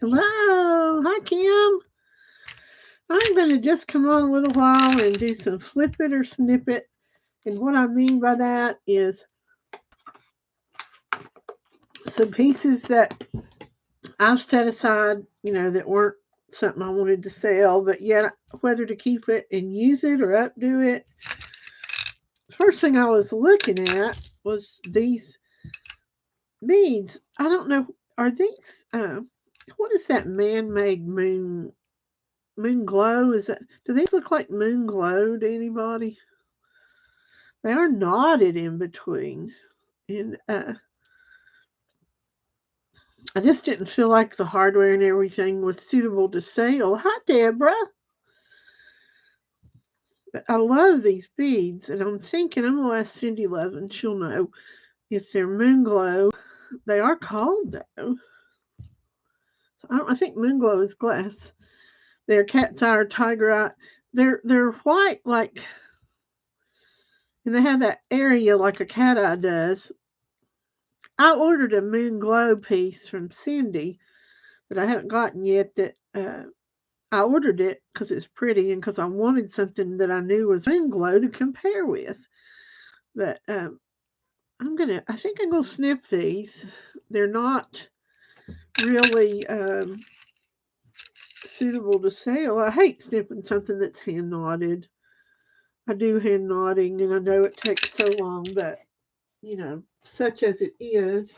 Hello. Hi, Kim. I'm going to just come on a little while and do some flip it or snip it. And what I mean by that is some pieces that I've set aside, that weren't something I wanted to sell, but yet whether to keep it and use it or updo it. First thing I was looking at was these beads. I don't know. Are these, what is that man-made moon glow? Do these look like moon glow to anybody? They are knotted in between. And I just didn't feel like the hardware and everything was suitable to sale. Hi, Deborah. But I love these beads, and I'm thinking I'm going to ask Cindy Love, and she'll know if they're moon glow. They are called, though. I think moon glow is glass. They're cat's eye or tiger eye. They're white, and they have that area like a cat eye does. I ordered a moon glow piece from Cindy that I haven't gotten yet. That I ordered it because it's pretty and because I wanted something that I knew was moon glow to compare with. But I think I'm gonna snip these. They're not really suitable to sell. I hate snipping something that's hand knotted. I do hand knotting, and I know it takes so long, but such as it is,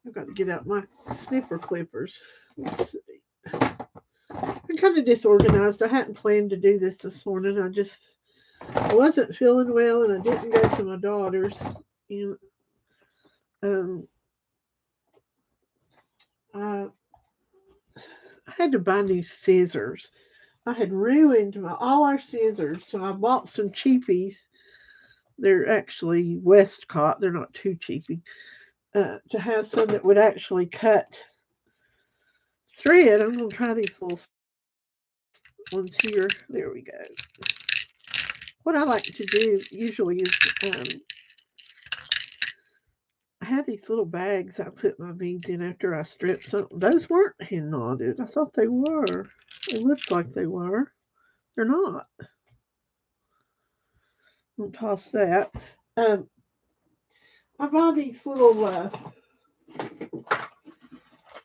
I've got to get out my snipper clippers. Let's see. I'm kind of disorganized. I hadn't planned to do this morning. I wasn't feeling well, and I didn't go to my daughter's. And um, I had to buy new scissors. I had ruined all our scissors, so I bought some cheapies. They're actually Westcott. They're not too cheapy. To have some that would actually cut thread. I'm going to try these little ones here. There we go. What I like to do usually is I have these little bags I put my beads in after I strip some. Those weren't hand knotted. I thought they were. They looked like they were. They're not. I'll toss that. Um, I buy these little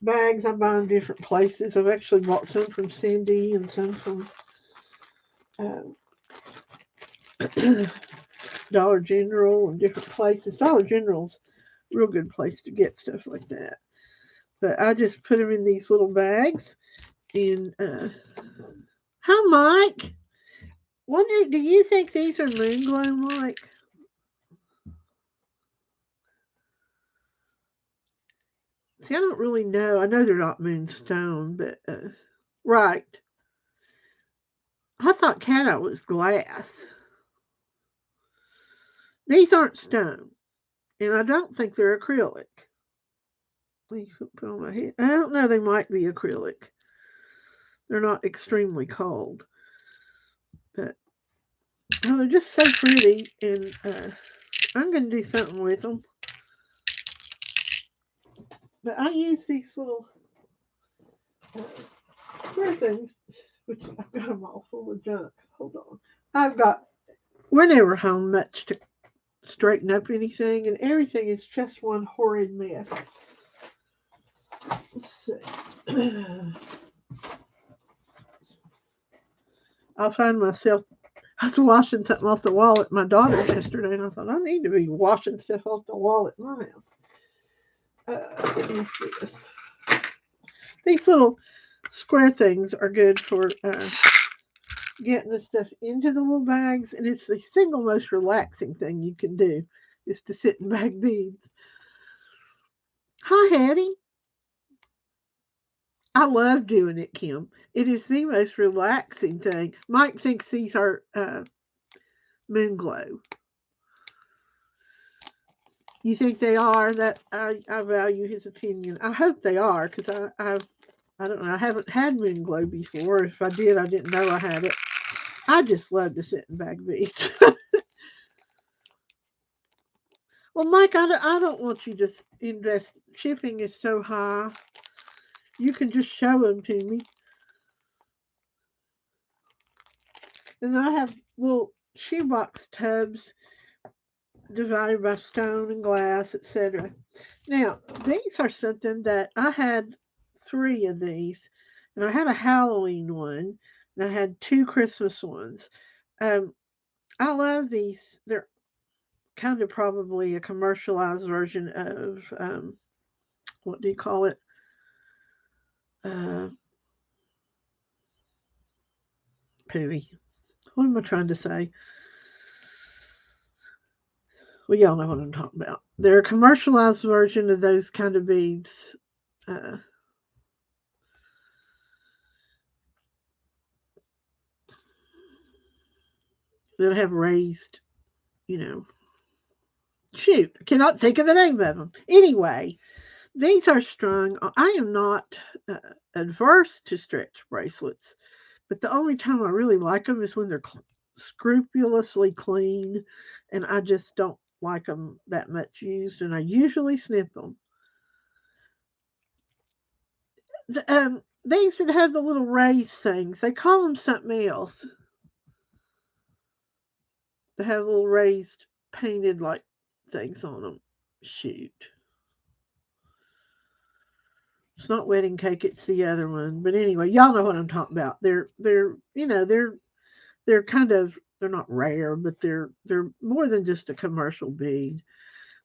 bags. I buy in different places. I've actually bought some from Cindy and some from um, Dollar General and different places. Dollar General's a real good place to get stuff like that. But I just put them in these little bags. And hi, Mike. Wonder, do you think these are moon glow, Mike? See, I don't really know. I know they're not moonstone, but right. I thought cat eye was glass. These aren't stone, and I don't think they're acrylic. Let me put on my head. I don't know. They might be acrylic. They're not extremely cold, but they're just so pretty, and I'm going to do something with them. But I use these little square things, which I've got them all full of junk. Hold on. We're never home much to straighten up anything, and everything is just one horrid mess. Let's see. I'll find myself. I was washing something off the wall at my daughter's yesterday, and I thought I need to be washing stuff off the wall at my house. Let me see this. These little square things are good for getting the stuff into the little bags, and it's the single most relaxing thing you can do is to sit and bag beads. Hi, Hattie. I love doing it, Kim. It is the most relaxing thing. Mike thinks these are moon glow. You think they are? That I value his opinion. I hope they are because I don't know. I haven't had moon glow before. If I did, I didn't know I had it. I just love to sit and bag beads. Well, Mike, I don't want you to invest. Shipping is so high. you can just show them to me. And I have little shoebox tubs divided by stone and glass, etc. Now, these are something that I had 3 of these, and I had a Halloween one, and I had 2 Christmas ones. Um, I love these. They're kind of probably a commercialized version of what do you call it? Uh, Pooey. What am I trying to say? Well, y'all know what I'm talking about. They're a commercialized version of those kind of beads. Uh, that have raised, you know, shoot, I cannot think of the name of them. Anyway, these are strung. I am not adverse to stretch bracelets, but the only time I really like them is when they're scrupulously clean, and I just don't like them that much used, and I usually snip them. These that have the little raised things, they call them something else. They have little raised painted like things on them. Shoot. It's not wedding cake, it's the other one. But anyway, y'all know what I'm talking about. They're kind of they're not rare, but they're more than just a commercial bead.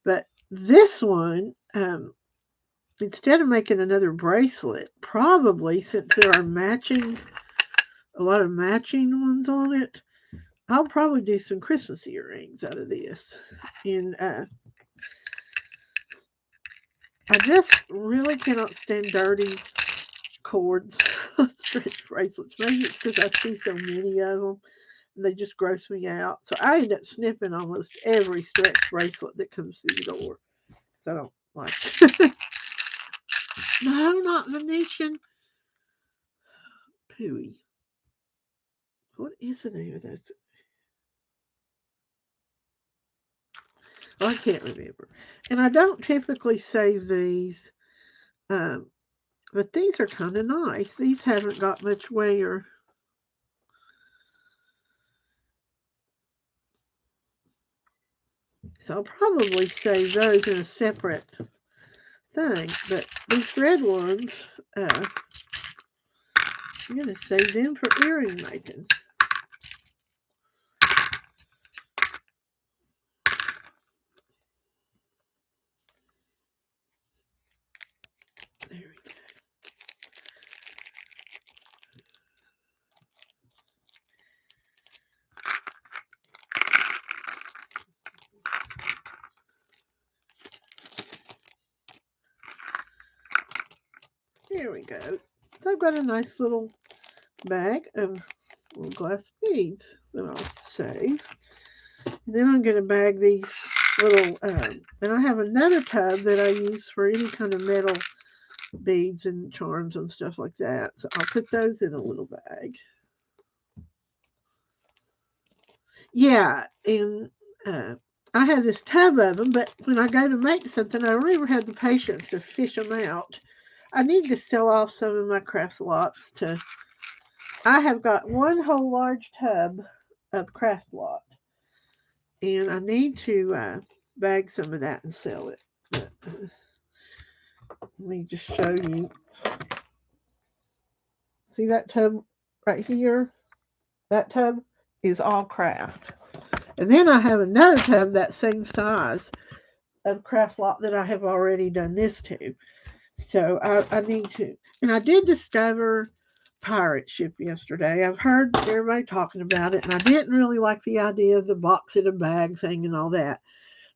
But this one, instead of making another bracelet, probably since there are a lot of matching ones on it, I'll probably do some Christmas earrings out of this. And I just really cannot stand dirty cords, stretch bracelets. Maybe it's because I see so many of them. And they just gross me out. So I end up snipping almost every stretch bracelet that comes through the door. So I don't like it. No, not Venetian. Pooey. What is the name of those? Oh, I can't remember. And I don't typically save these, um, but these are kind of nice. These haven't got much wear. So I'll probably save those in a separate thing. But these red ones, I'm going to save them for earring making. There we go. There we go. So I've got a nice little bag of little glass beads that I'll save. And then I'm going to bag these little, and I have another tub that I use for any kind of metal beads and charms and stuff like that. So I'll put those in a little bag. Yeah, and I have this tub of them, but when I go to make something, I don't ever have the patience to fish them out. I need to sell off some of my craft lots to. I have got one whole large tub of craft lot, and I need to bag some of that and sell it. But, let me just show you. See that tub right here? That tub is all craft. And then I have another tub that same size of craft lot that I have already done this to. So I need to. And I did discover pirate ship yesterday. I've heard everybody talking about it, and I didn't really like the idea of the box in a bag thing and all that.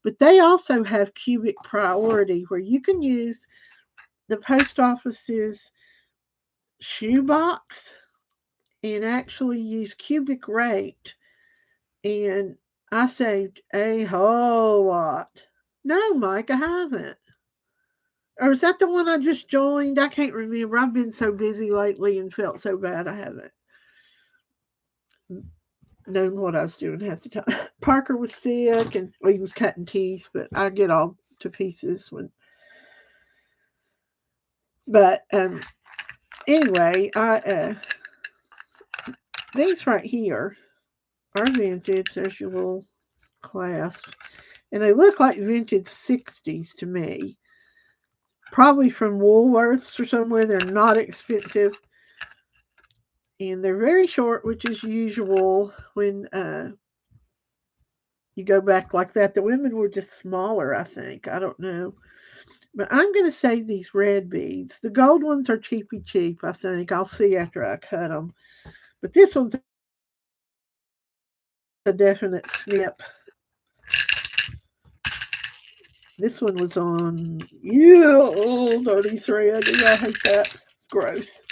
But they also have cubic priority where you can use the post office's shoebox and actually use cubic rate. And I saved a whole lot. No, Mike, I haven't. Or is that the one I just joined? I can't remember. I've been so busy lately and felt so bad I haven't known what I was doing half the time. Parker was sick and well, he was cutting teeth, but I get all to pieces when. But Anyway, these right here are vintage. There's your little clasp. And they look like vintage 60s to me. Probably from Woolworths or somewhere. They're not expensive. And they're very short, which is usual when you go back like that. The women were just smaller, I think. I don't know. But I'm going to save these red beads. The gold ones are cheapy cheap, I think. I'll see after I cut them. But this one's a definite snip. This one was on, dirty thread. Yeah, I hate that. Gross.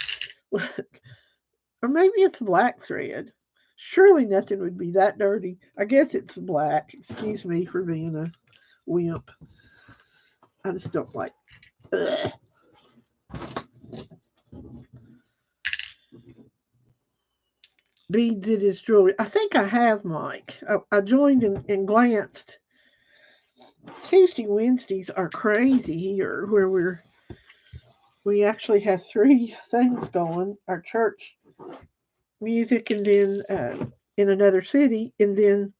Or maybe it's black thread. Surely nothing would be that dirty. I guess it's black. Excuse me for being a wimp. I just don't like. Ugh. Beads it is jewelry. I think I have, Mike. I joined and glanced. Tuesday Wednesdays are crazy here, where we actually have three things going: our church music, and then in another city, and then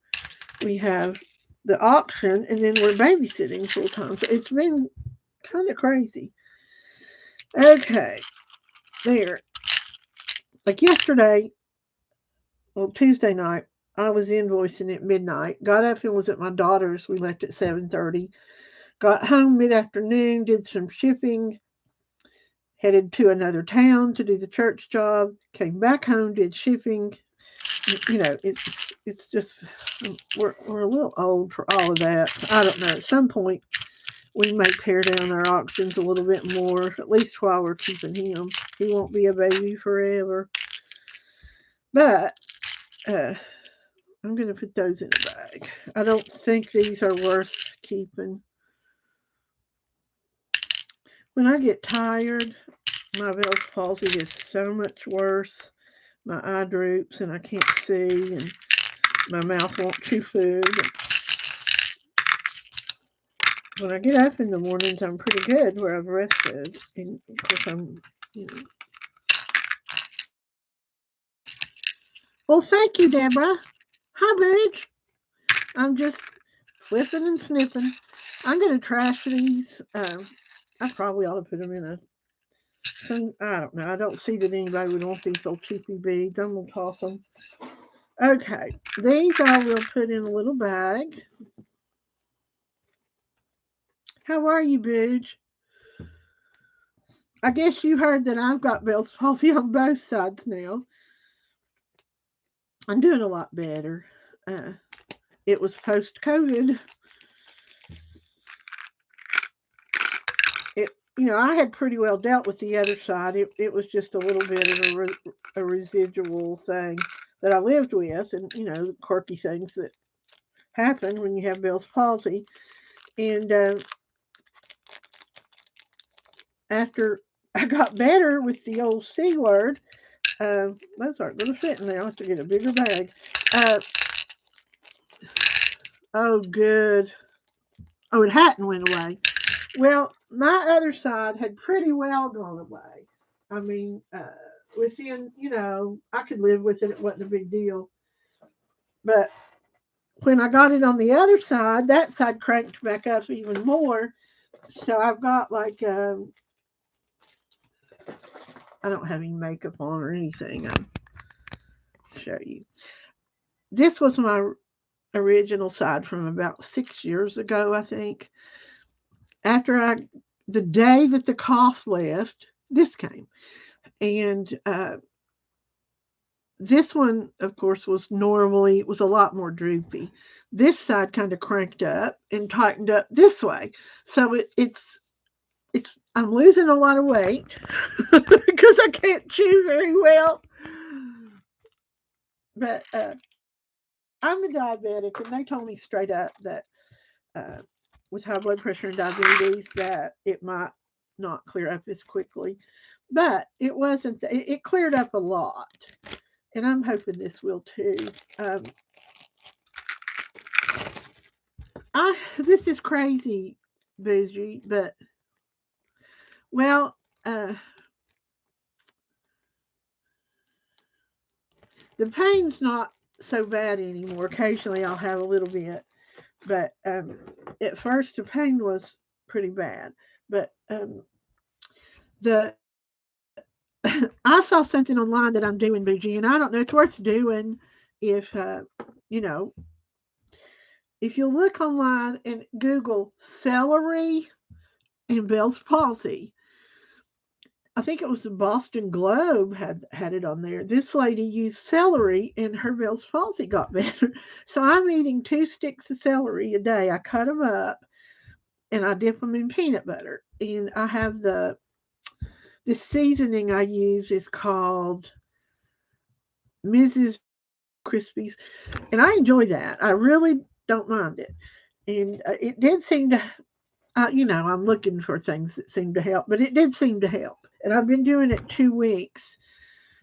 we have the auction, and then we're babysitting full time. So it's been kind of crazy. Okay, there. Like yesterday, well, Tuesday night, I was invoicing at midnight. Got up and was at my daughter's. We left at 7:30. Got home mid afternoon. Did some shipping. Headed to another town to do the church job. Came back home. Did shipping. It's just we're a little old for all of that. I don't know. At some point, we may pare down our auctions a little bit more. At least while we're keeping him. He won't be a baby forever. But I'm going to put those in a bag. I don't think these are worth keeping. When I get tired, my Bell's palsy is so much worse. My eye droops and I can't see, and my mouth won't chew food. When I get up in the mornings, I'm pretty good where I've rested. And of course, Well, thank you, Deborah. Hi, Bridge. I'm just flipping and snipping. I'm going to trash these. I probably ought to put them in a I don't know. I don't see that anybody would want these little cheapy beads. I'm gonna toss them. Okay, these I will put in a little bag. How are you, Booge? I guess you heard that I've got Bell's palsy on both sides now. I'm doing a lot better. Uh, it was post COVID. I had pretty well dealt with the other side. It was just a little bit of a residual thing that I lived with, and quirky things that happen when you have Bell's palsy. And after I got better with the old C word, those aren't going to fit in there. I'll have to get a bigger bag. Oh, good. Oh, it hadn't went away. Well, my other side had pretty well gone away. I mean, within, I could live with it. It wasn't a big deal. But when I got it on the other side, that side cranked back up even more. So I've got like, I don't have any makeup on or anything. I'll show you. This was my original side from about 6 years ago, I think. The day that the cough left, this came. And this one, of course, it was a lot more droopy. This side kind of cranked up and tightened up this way. So I'm losing a lot of weight because I can't chew very well. But I'm a diabetic, and they told me straight up that uh, with high blood pressure and diabetes, that it might not clear up as quickly. But it wasn't. It cleared up a lot, and I'm hoping this will too. Um, this is crazy, bougie, but well, The pain's not so bad anymore. Occasionally I'll have a little bit, but at first the pain was pretty bad. But the I saw something online that I'm doing, BG, and I don't know. It's worth doing if you know, if you look online and Google celery and Bell's palsy. I think it was the Boston Globe had it on there. This lady used celery and her Bell's palsy got better. So I'm eating 2 sticks of celery a day. I cut them up and I dip them in peanut butter. And I have the seasoning I use is called Mrs. Crispies, and I enjoy that. I really don't mind it. And it did seem to, I'm looking for things that seem to help, but it did seem to help. And I've been doing it 2 weeks.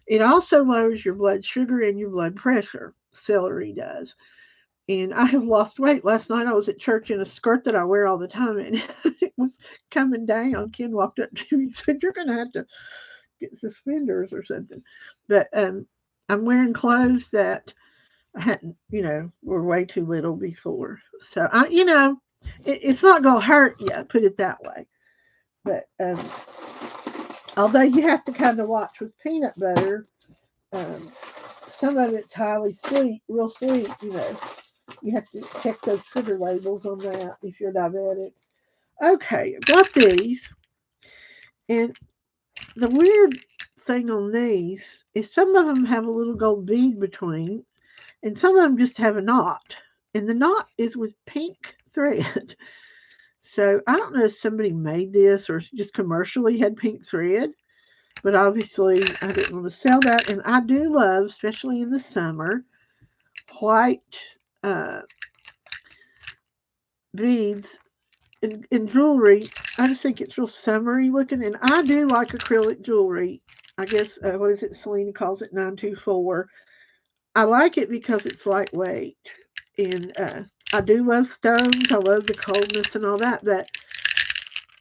It also lowers your blood sugar and your blood pressure. Celery does. And I have lost weight. Last night I was at church in a skirt that I wear all the time, and it was coming down. Ken walked up to me and said, "You're going to have to get suspenders or something." But I'm wearing clothes that I hadn't, were way too little before. So it's not going to hurt you. Put it that way. But although you have to kind of watch with peanut butter, um, some of it's highly sweet, real sweet. You have to check those sugar labels on that if you're diabetic. Okay, I've got these, and the weird thing on these is some of them have a little gold bead between, and some of them just have a knot, and the knot is with pink thread. So I don't know if somebody made this or just commercially had pink thread, but obviously I didn't want to sell that. And I do love, especially in the summer, white uh, beads in jewelry. I just think it's real summery looking, and I do like acrylic jewelry. I guess what is it? Selena calls it 924. I like it because it's lightweight, and I do love stones. I love the coldness and all that, but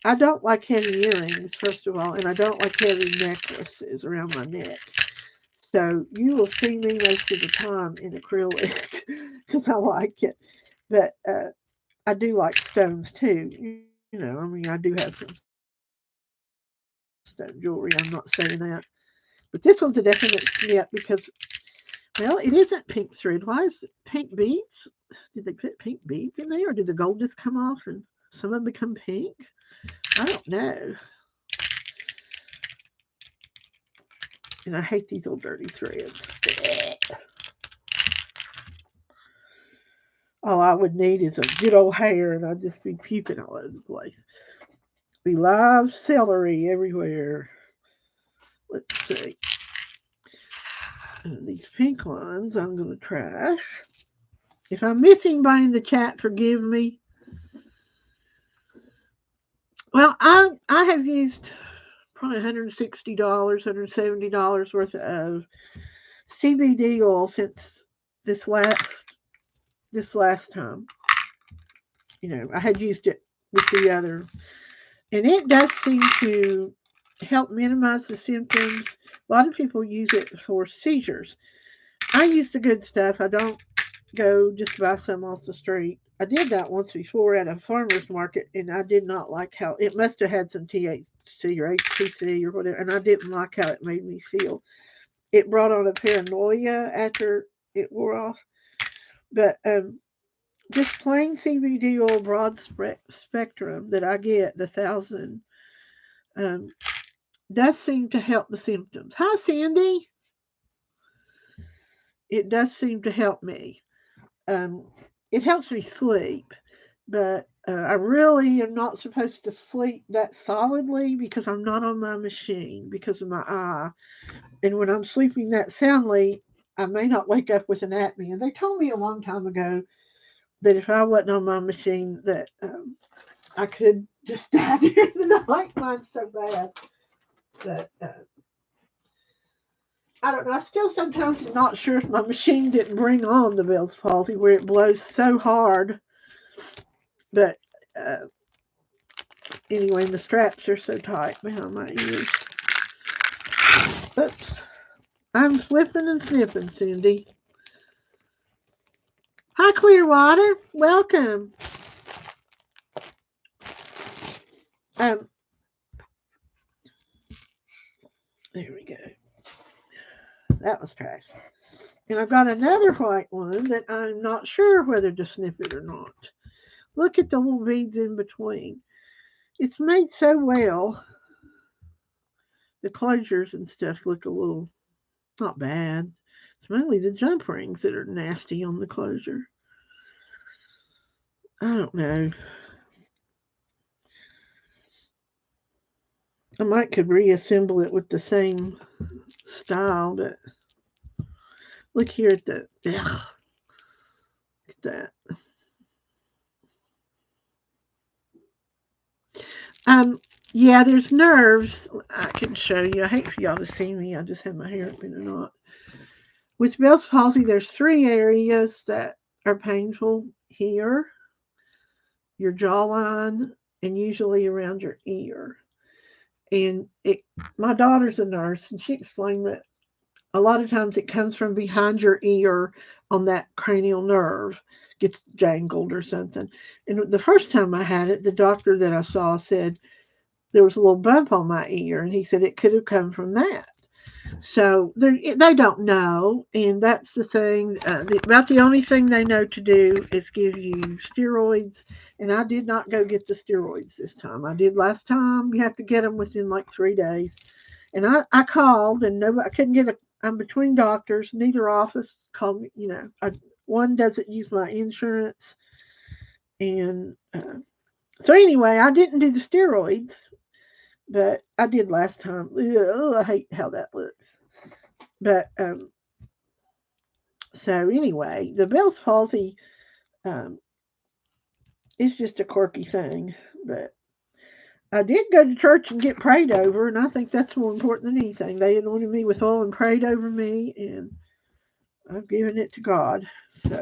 I don't like heavy earrings, first of all, and I don't like heavy necklaces around my neck. So you will see me most of the time in acrylic because I like it. But I do like stones too. I mean, I do have some stone jewelry. I'm not saying that. But this one's a definite snip because, well, it isn't pink thread. Why is it pink beads? Did they put pink beads in there or did the gold just come off and some of them become pink? I don't know. And I hate these old dirty threads. All I would need is a good old hair and I'd just be puking all over the place. We love celery everywhere. Let's see. And these pink ones I'm going to trash. If I'm missing by in the chat, forgive me. Well, I have used probably $160, $170 worth of CBD oil since this last this last time. I had used it with the other, and it does seem to help minimize the symptoms. A lot of people use it for seizures. I use the good stuff. I don't go just buy some off the street. I did that once before at a farmer's market, and I did not like how it must have had some THC or HTC or whatever, and I didn't like how it made me feel. It brought on a paranoia after it wore off. But just plain CBD oil, broad spectrum that I get, the 1,000, um, does seem to help the symptoms. Hi, Sandy. It does seem to help me. Um, it helps me sleep, but I really am not supposed to sleep that solidly because I'm not on my machine because of my eye. And when I'm sleeping that soundly, I may not wake up with an apnea. They told me a long time ago that if I wasn't on my machine, that I could just die during the night. Mine's so bad. But I don't know. I still sometimes am not sure if my machine didn't bring on the Bell's palsy where it blows so hard. But uh, anyway, the straps are so tight behind my ears. Oops. I'm flipping and snipping, Cindy. Hi, Clearwater. Welcome. Um, there we go. That was trash. And I've got another white one that I'm not sure whether to snip it or not. Look at the little beads in between. It's made so well. The closures and stuff look a little not bad. It's mainly the jump rings that are nasty on the closure. I don't know. I might could reassemble it with the same style, but look here at the ugh, look at that. Yeah, there's nerves. I can show you. I hate for y'all to see me. I just have my hair up in a knot. With Bell's palsy, there's 3 areas that are painful here, your jawline, and usually around your ear. And my daughter's a nurse, and she explained that a lot of times it comes from behind your ear on that cranial nerve, gets jangled or something. And the first time I had it, the doctor that I saw said there was a little bump on my ear, and he said it could have come from that. So they don't know, and that's the thing. About the only thing they know to do is give you steroids. And I did not go get the steroids this time. I did last time. You have to get them within like 3 days. And I called, and nobody, I couldn't get a. I'm between doctors. Neither office called me. One doesn't use my insurance, and so anyway, I didn't do the steroids, but I did last time. Ugh, I hate how that looks. But so anyway, the Bell's palsy um, is just a quirky thing. But I did go to church and get prayed over, and I think that's more important than anything. They anointed me with oil and prayed over me, and I've given it to God. So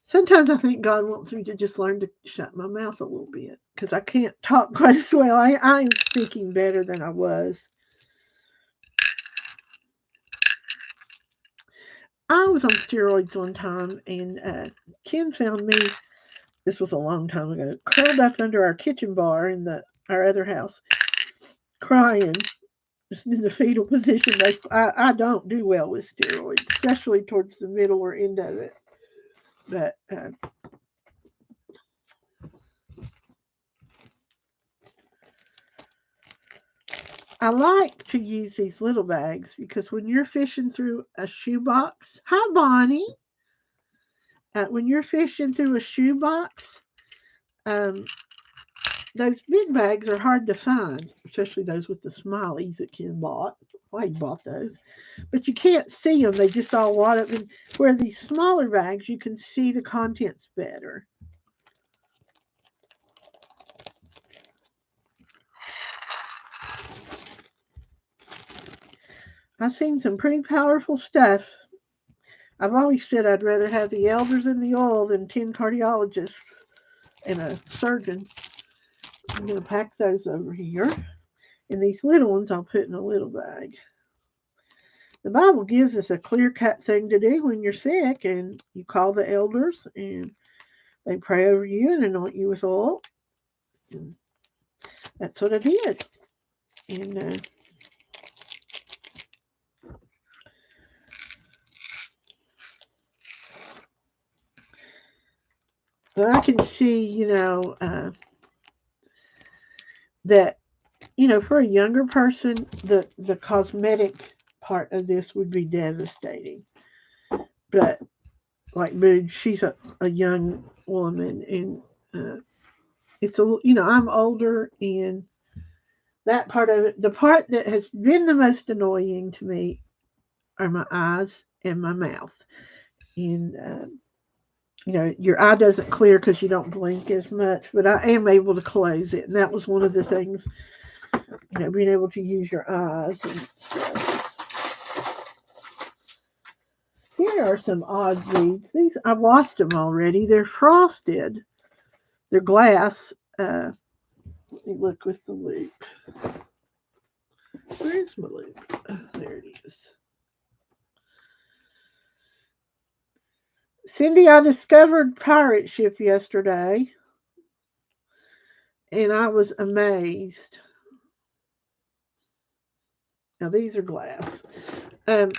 sometimes I think God wants me to just learn to shut my mouth a little bit because I can't talk quite as well. I am speaking better than I was. I was on steroids one time, and Ken found me. This was a long time ago. Curled up under our kitchen bar in our other house, crying, just in the fetal position. I don't do well with steroids, especially towards the middle or end of it. But I like to use these little bags because when you're fishing through a shoebox, hi Bonnie. When you're fishing through a shoebox, um, those big bags are hard to find, especially those with the smileys that Ken bought. Why he bought those, but you can't see them; they just all wad up. And where these smaller bags, you can see the contents better. I've seen some pretty powerful stuff. I've always said I'd rather have the elders in the oil than 10 cardiologists and a surgeon. I'm going to pack those over here. And these little ones I'll put in a little bag. The Bible gives us a clear cut thing to do when you're sick, and you call the elders and they pray over you and anoint you with oil. And that's what I did. And but I can see, that for a younger person, the cosmetic part of this would be devastating. But like Mood, she's a young woman, and it's I'm older, and that part of it, the part that has been the most annoying to me, are my eyes and my mouth. And your eye doesn't clear because you don't blink as much, but I am able to close it, and that was one of the things. Being able to use your eyes and stuff. Here are some odd beads. These I washed them already. They're frosted. They're glass. Let me look with the loop. Where's my loop? Oh, there it is. Cindy, I discovered pirate ship yesterday, and I was amazed. Now these are glass. Um,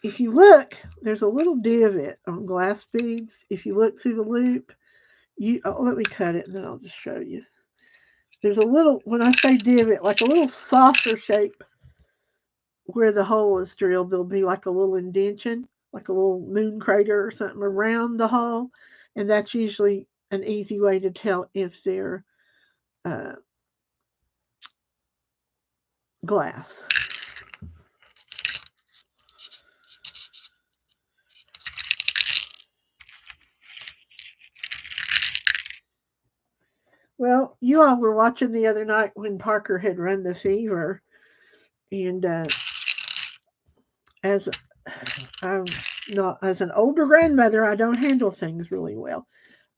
if you look, there's a little divot on glass beads. If you look through the loop, let me cut it and then I'll just show you. There's a little, when I say divot, like a little saucer shape where the hole is drilled. There'll be like a little indentation, like a little moon crater or something around the hole, and that's usually an easy way to tell if they're uh, glass. Well, you all were watching the other night when Parker had run the fever, and as I'm not as an older grandmother, I don't handle things really well.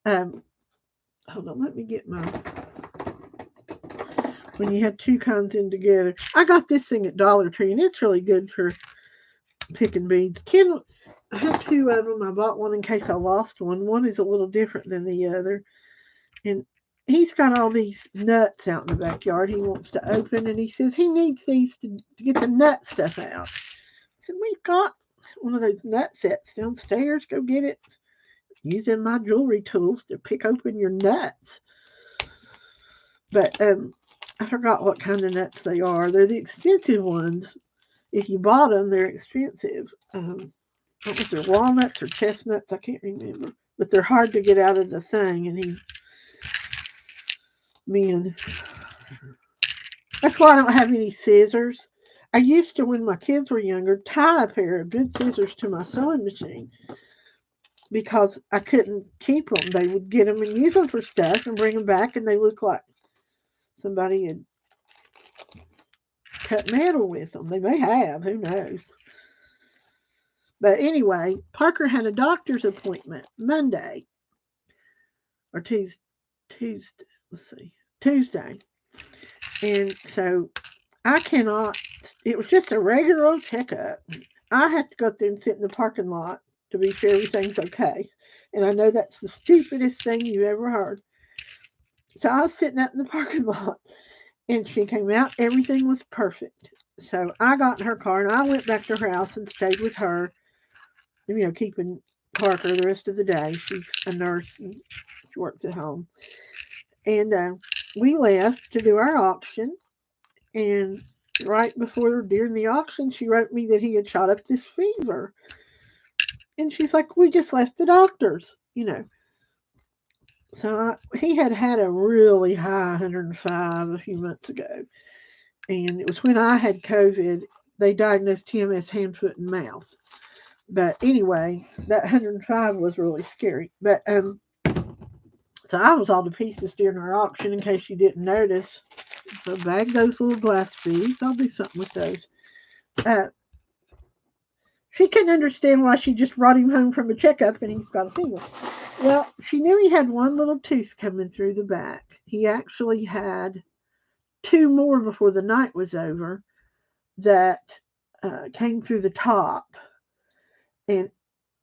Um, Hold on, let me get my. When you had two kinds in together, I got this thing at Dollar Tree, and it's really good for picking beads. I have two of them. I bought one in case I lost one. One is a little different than the other, and he's got all these nuts out in the backyard he wants to open, and he says he needs these to get the nut stuff out. I said, we've got one of those nut sets downstairs. Go get it. Using my jewelry tools to pick open your nuts. But I forgot what kind of nuts they are. They're the expensive ones. If you bought them, they're expensive. I don't know if they're walnuts or chestnuts. I can't remember. But they're hard to get out of the thing. And man, that's why I don't have any scissors. I used to, when my kids were younger, tie a pair of good scissors to my sewing machine because I couldn't keep them. They would get them and use them for stuff and bring them back, and they look like somebody had cut metal with them. They may have, who knows. But anyway, Parker had a doctor's appointment Monday or Tuesday. Let's see, Tuesday, and so I cannot. It was just a regular old checkup. I have to go up there and sit in the parking lot to be sure everything's okay. And I know that's the stupidest thing you've ever heard. So I was sitting out in the parking lot, and she came out. Everything was perfect. So I got in her car and I went back to her house and stayed with her, keeping Parker the rest of the day. She's a nurse and she works at home. And we left to do our auction. And right before, during the auction, she wrote me that he had shot up this fever. And she's like, we just left the doctor's. So he had a really high 105 a few months ago. And it was when I had COVID, they diagnosed him as hand, foot, and mouth. But anyway, that 105 was really scary. But so I was all to pieces during our auction, in case you didn't notice. So bag those little glass beads. I'll do something with those. Uh, she couldn't understand why she just brought him home from a checkup and he's got a fever. Well, she knew he had one little tooth coming through the back. He actually had two more before the night was over that came through the top. And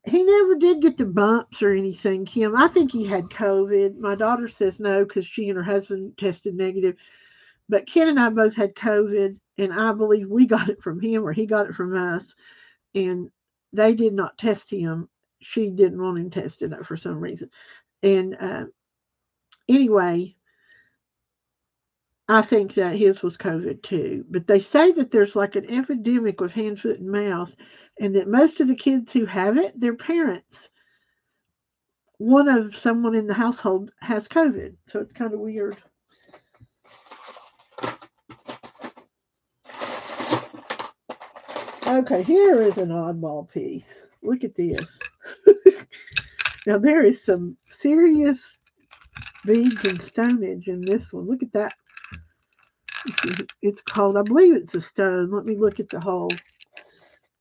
he never did get the bumps or anything, Kim. I think he had COVID. My daughter says no because she and her husband tested negative. But Ken and I both had COVID, and I believe we got it from him or he got it from us. And they did not test him. She didn't want him tested for some reason. And anyway, I think that his was COVID too. But they say that there's like an epidemic with hand, foot, and mouth, and that most of the kids who have it, their parents, one of someone in the household has COVID. So it's kind of weird. Okay, here is an oddball piece. Look at this. Now there is some serious beads and stonage in this one. Look at that. It's called, I believe it's a stone. Let me look at the hole.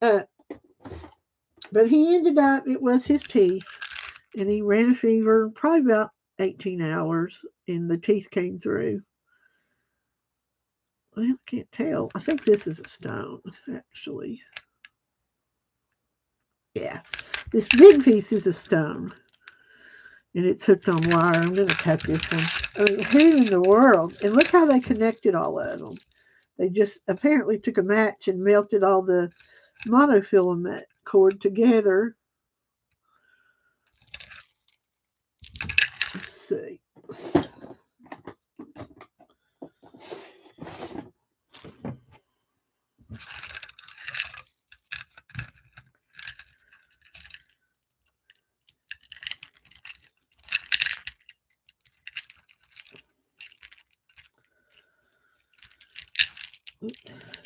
But he ended up, it was his teeth, and he ran a fever probably about 18 hours, and the teeth came through. Well, I can't tell. I think this is a stone, actually. Yeah. This big piece is a stone. And it's hooked on wire. I'm going to cut this one. I mean, who in the world? And look how they connected all of them. They just apparently took a match and melted all the monofilament cord together. Let's see. Let's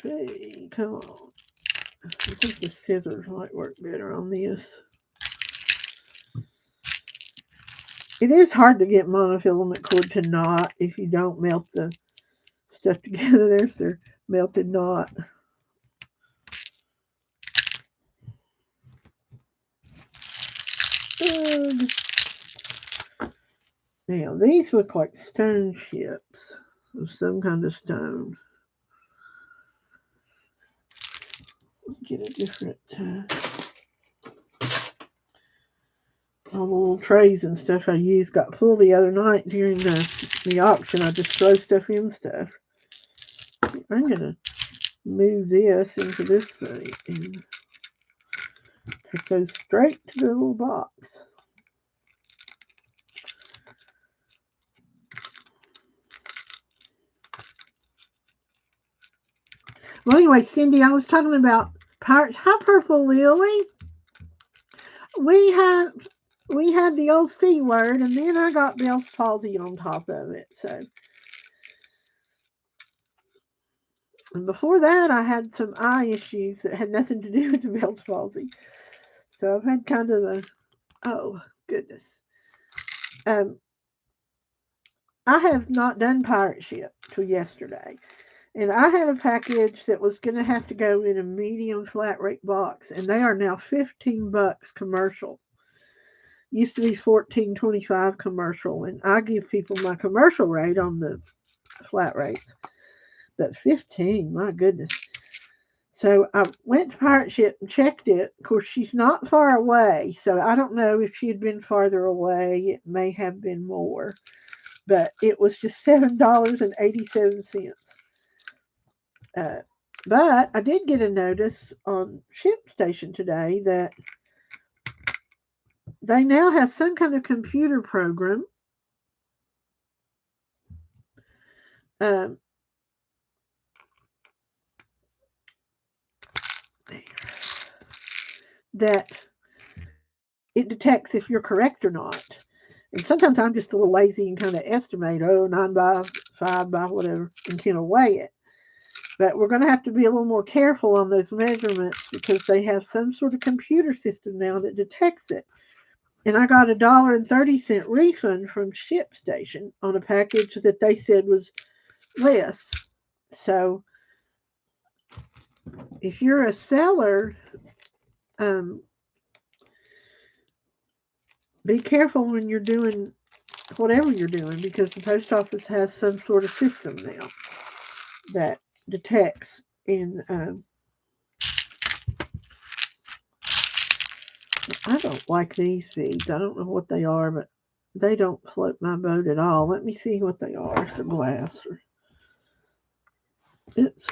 see. Come on. I think the scissors might work better on this. It is hard to get monofilament cord to knot if you don't melt the stuff together. There's their melted knot. Now, these look like stone chips of some kind of stone. Get a different all the little trays and stuff I used got full the other night during the auction. I just throw stuff in stuff. I'm gonna move this into this thing and take those straight to the little box. Well, anyway, Cindy, I was talking about pirates. Hi, Purple Lily. We had the old C word, and then I got Bell's palsy on top of it. So, and before that, I had some eye issues that had nothing to do with the Bell's palsy. So I've had kind of a oh goodness. Um, I have not done pirate ship till yesterday. And I had a package that was going to have to go in a medium flat rate box, and they are now $15 commercial. Used to be $14.25 commercial, and I give people my commercial rate on the flat rates, but 15, my goodness. So I went to Pirate Ship and checked it. Of course, she's not far away, so I don't know if she had been farther away. It may have been more, but it was just $7.87. But I did get a notice on ShipStation today that they now have some kind of computer program um, that it detects if you're correct or not. And sometimes I'm just a little lazy and kind of estimate, 9 by 5 by whatever, and kind of weigh it. But we're going to have to be a little more careful on those measurements because they have some sort of computer system now that detects it. And I got $1.30 refund from ShipStation on a package that they said was less. So if you're a seller, be careful when you're doing whatever you're doing because the post office has some sort of system now that detects and I don't like these beads. I don't know what they are, but they don't float my boat at all. Let me see what they are. If they're glass or oops.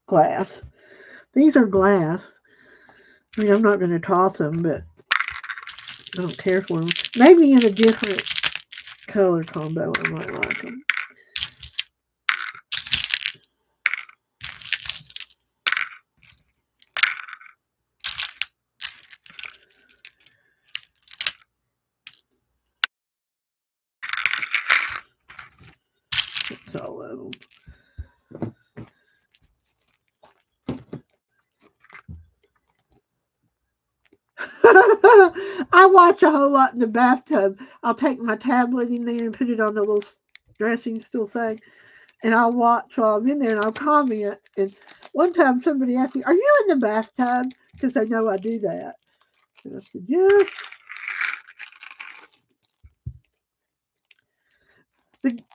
Glass. These are glass. I mean, I'm not going to toss them, but I don't care for them. Maybe in a different color combo, I might like them. That's all of them. I watch a whole lot in the bathtub. I'll take my tablet in there and put it on the little dressing stool thing, and I'll watch while I'm in there, and I'll comment. And one time somebody asked me, "Are you in the bathtub?" Because they know I do that. And I said, "Yes."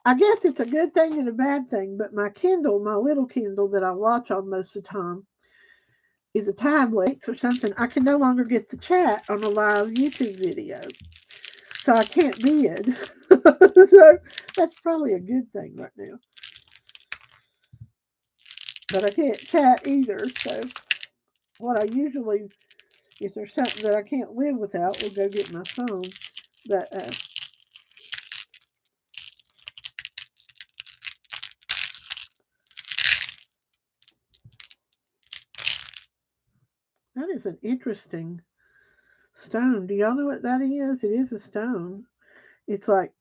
I guess it's a good thing and a bad thing, but my Kindle, my little Kindle that I watch on most of the time, is a tablet or something. I can no longer get the chat on a live YouTube video. So I can't bid. So that's probably a good thing right now. But I can't chat either. So what I usually, if there's something that I can't live without, we'll go get my phone. But that is an interesting stone. Do y'all know what that is? It is a stone. It's like,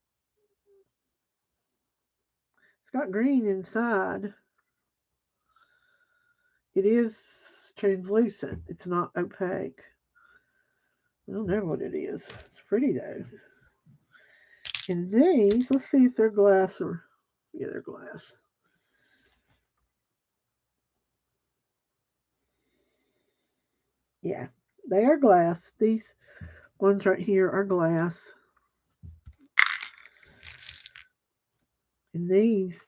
it's got green inside. It is translucent. It's not opaque. I don't know what it is. It's pretty though. And these, let's see if they're glass or, yeah, they're glass. Yeah, they are glass. These ones right here are glass. And these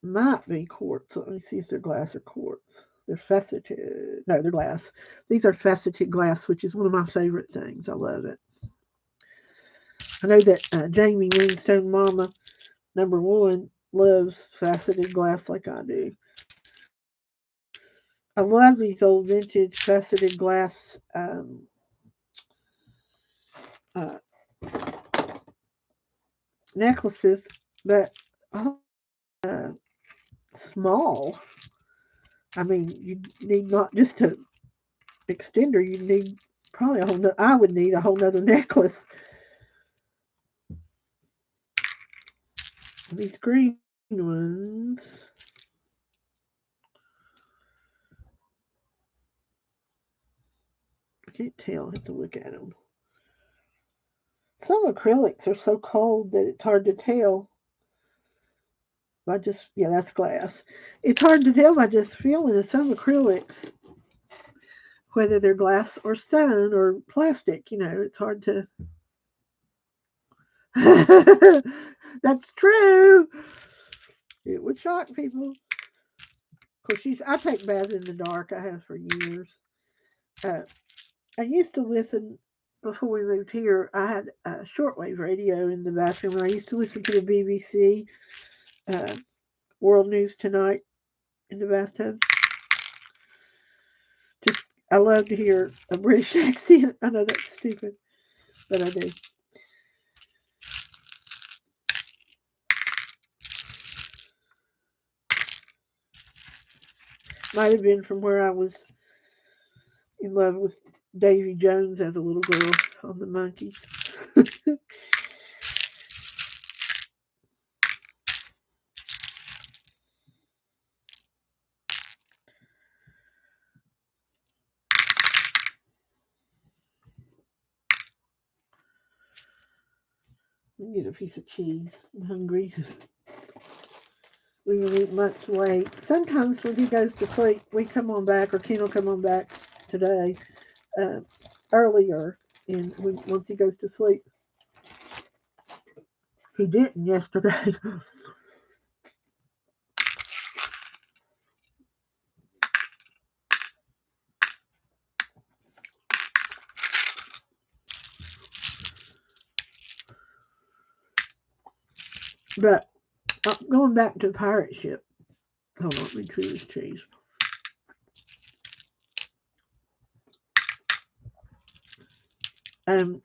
might be quartz. Let me see if they're glass or quartz. They're faceted. No, they're glass. These are faceted glass, which is one of my favorite things. I love it. I know that Jamie Moonstone Mama, #1, loves faceted glass like I do. I love these old vintage faceted glass uh, necklaces, but uh, small. I mean, you need not just a extender. You need probably a whole. I would need a whole nother necklace. These green ones. I can't tell. I have to look at them. Some acrylics are so cold that it's hard to tell. By just, yeah, that's glass. It's hard to tell by just feeling it. Some acrylics, whether they're glass or stone or plastic, it's hard to. That's true. It would shock people. Of course, I take baths in the dark. I have for years. Uh, I used to listen before we moved here. I had a shortwave radio in the bathroom, and I used to listen to the BBC uh, World News Tonight in the bathtub. Just, I love to hear a British accent. I know that's stupid, but I do. Might have been from where I was in love with Davy Jones as a little girl on the Monkees. Let me get a piece of cheese. I'm hungry. We will eat much late. Sometimes when he goes to sleep, we come on back, or Ken will come on back today uh, earlier. And once he goes to sleep, he didn't yesterday. But going back to the pirate ship. Hold on, let me chew this cheese. Um,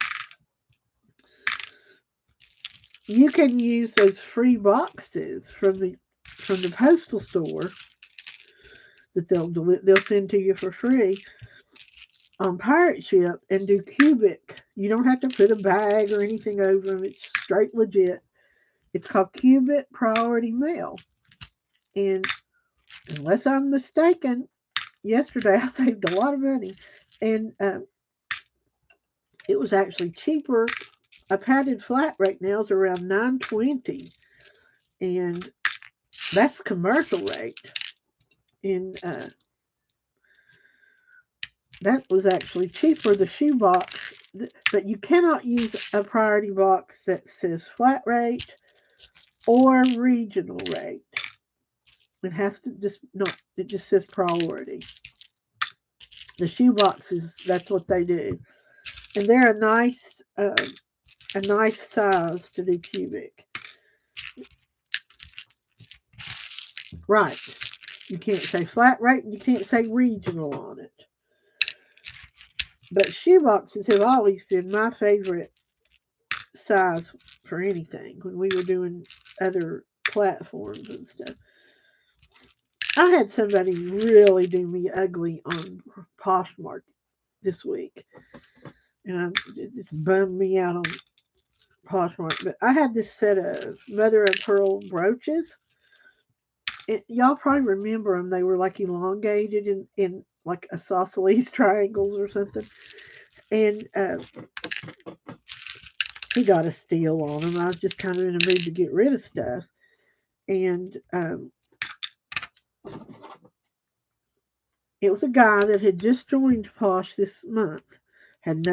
you can use those free boxes from the postal store that they'll send to you for free on pirate ship and do cubic. You don't have to put a bag or anything over them. It's straight legit. It's called cubic priority mail. And unless I'm mistaken, yesterday I saved a lot of money, and it was actually cheaper. A padded flat right now is around $9.20, and that's commercial rate. And that was actually cheaper. The shoe box, but you cannot use a priority box that says flat rate or regional rate. It has to just not, it just says priority. The shoe boxes, that's what they do. And they're a nice size to do cubic. Right. You can't say flat rate and you can't say regional on it. But shoe boxes have always been my favorite size for anything when we were doing other platforms and stuff. I had somebody really do me ugly on Poshmark this week, and it just bummed me out on Poshmark. But I had this set of mother of pearl brooches. Y'all probably remember them. They were like elongated in like isosceles triangles or something. And he got a steal on them. I was just kind of in a mood to get rid of stuff. And it was a guy that had just joined Posh this month. Had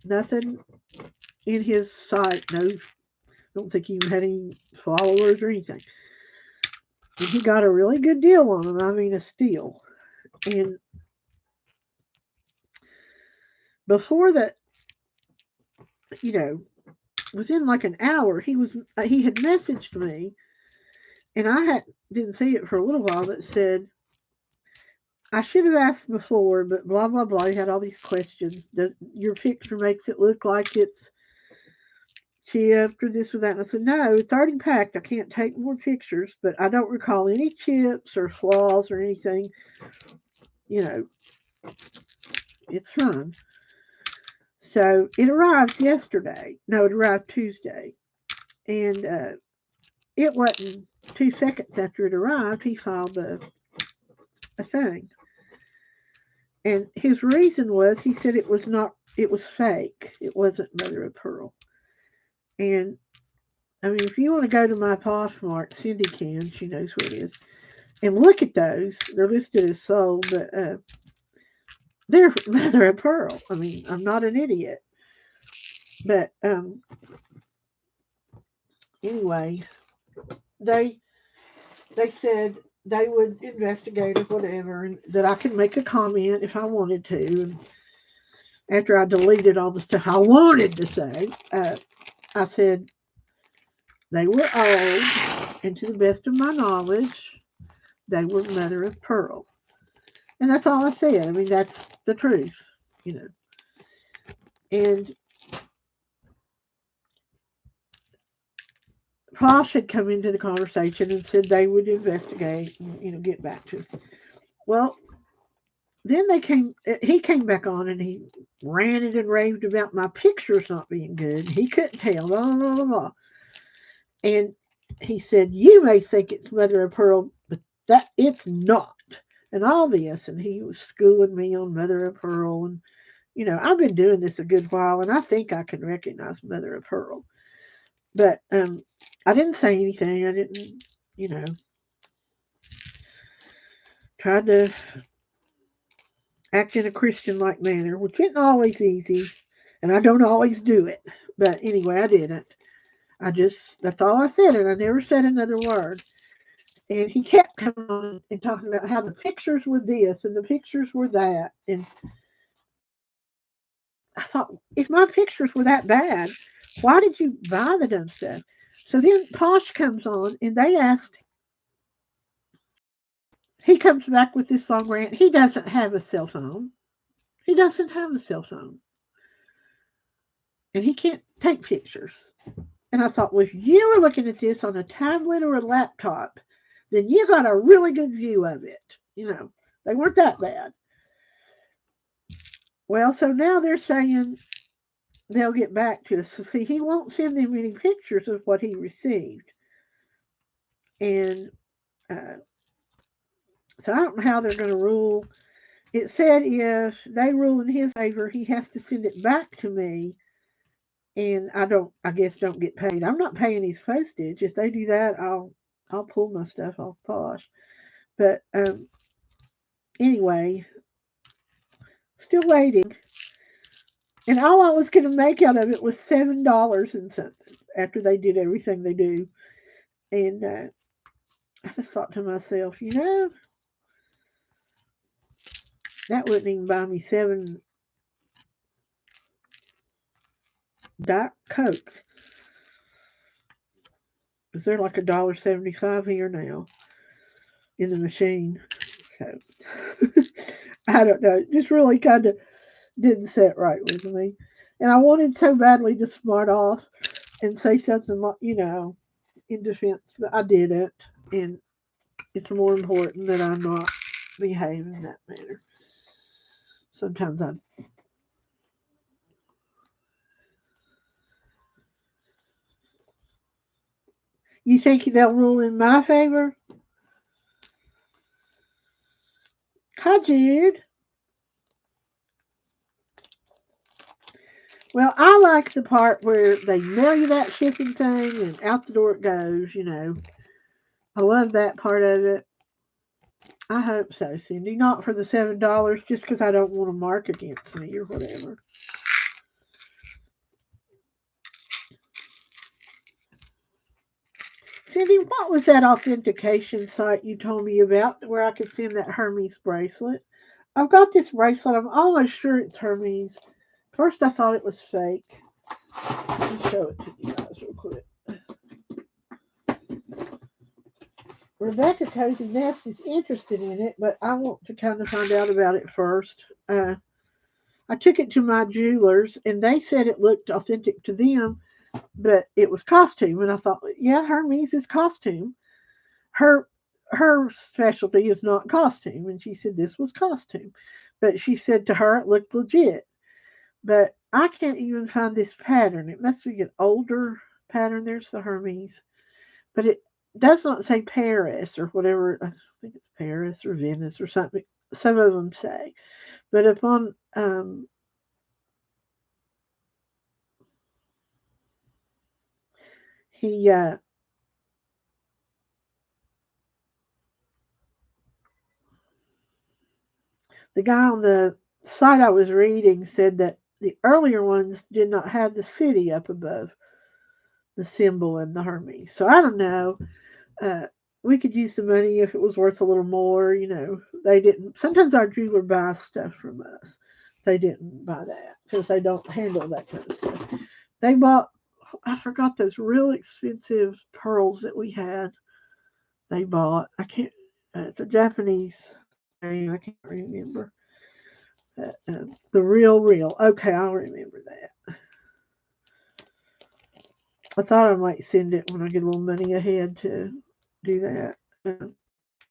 nothing in his site. I don't think he even had any followers or anything. And he got a really good deal on them. I mean, a steal. And before that, within like an hour, he had messaged me, and I didn't see it for a little while. That said, I should have asked before, but blah blah blah. He had all these questions. Your picture makes it look like it's chipped or this or that. And I said, no, it's already packed. I can't take more pictures, but I don't recall any chips or flaws or anything. It's fine. So it arrived yesterday. No, it arrived Tuesday. And it wasn't 2 seconds after it arrived, he filed a thing. And his reason was, he said it was fake. It wasn't mother of pearl. And I mean, if you want to go to my Poshmark, Cindy can, she knows where it is, and look at those. They're listed as sold, but they're mother of pearl. I mean, I'm not an idiot. But anyway, they said they would investigate or whatever, and that I could make a comment if I wanted to. And after I deleted all the stuff I wanted to say, I said they were old, and to the best of my knowledge, they were mother of pearl. And that's all I said. I mean, that's the truth, And Posh had come into the conversation and said they would investigate and, get back to us. Well, then he came back on and he ranted and raved about my pictures not being good. He couldn't tell, blah, blah, blah, blah. And he said, you may think it's mother of pearl, but that it's not. And all this, and he was schooling me on mother of pearl. And, I've been doing this a good while, and I think I can recognize mother of pearl. But I didn't say anything. I didn't, tried to act in a Christian-like manner, which isn't always easy, and I don't always do it. But anyway, I didn't. That's all I said, and I never said another word. And he kept coming on and talking about how the pictures were this and the pictures were that. And I thought, if my pictures were that bad, why did you buy the dumb stuff? So then Posh comes on, and they asked, he comes back with this long rant. He doesn't have a cell phone. He doesn't have a cell phone. And he can't take pictures. And I thought, well, if you were looking at this on a tablet or a laptop, then you got a really good view of it. They weren't that bad. Well, so now they're saying they'll get back to us. So see, he won't send them any pictures of what he received. And so I don't know how they're going to rule. It said if they rule in his favor, he has to send it back to me. And I guess don't get paid. I'm not paying his postage. If they do that, I'll pull my stuff off Posh. But anyway, still waiting. And all I was going to make out of it was $7 and something after they did everything they do. And I just thought to myself, you know, that wouldn't even buy me 7 Diet Cokes. Is there like $1.75 here now in the machine? So I don't know. It just really kind of didn't sit right with me. And I wanted so badly to smart off and say something like, you know, in defense, but I didn't. And it's more important that I not behave in that manner. Sometimes I. You think they'll rule in my favor? Hi, Jude. Well, I like the part where they mail you that shipping thing and out the door it goes, you know. I love that part of it. I hope so, Cindy. Not for the $7, just because I don't want to mark against me or whatever. Cindy, what was that authentication site you told me about where I could send that Hermes bracelet? I've got this bracelet. I'm almost sure it's Hermes. First, I thought it was fake. Let me show it to you guys real quick. Rebecca Cozy Nest is interested in it, but I want to kind of find out about it first. I took it to my jewelers, and they said it looked authentic to them, but it was costume. And I thought, yeah, Hermes is costume. Her her specialty is not costume, and she said this was costume. But she said to her it looked legit. But I can't even find this pattern. It must be an older pattern. There's the Hermes, but it does not say Paris or whatever. I think it's Paris or Venice or something. Some of them say, but upon he the guy on the site I was reading said that the earlier ones did not have the city up above the symbol in the Hermes. So I don't know. Uh, we could use the money if it was worth a little more. You know, they didn't. Sometimes our jeweler buys stuff from us. They didn't buy that because they don't handle that kind of stuff. They bought. I forgot those real expensive pearls that we had. They bought. I can't. It's a Japanese name. I can't remember. The real. Okay, I'll remember that. I thought I might send it when I get a little money ahead to do that.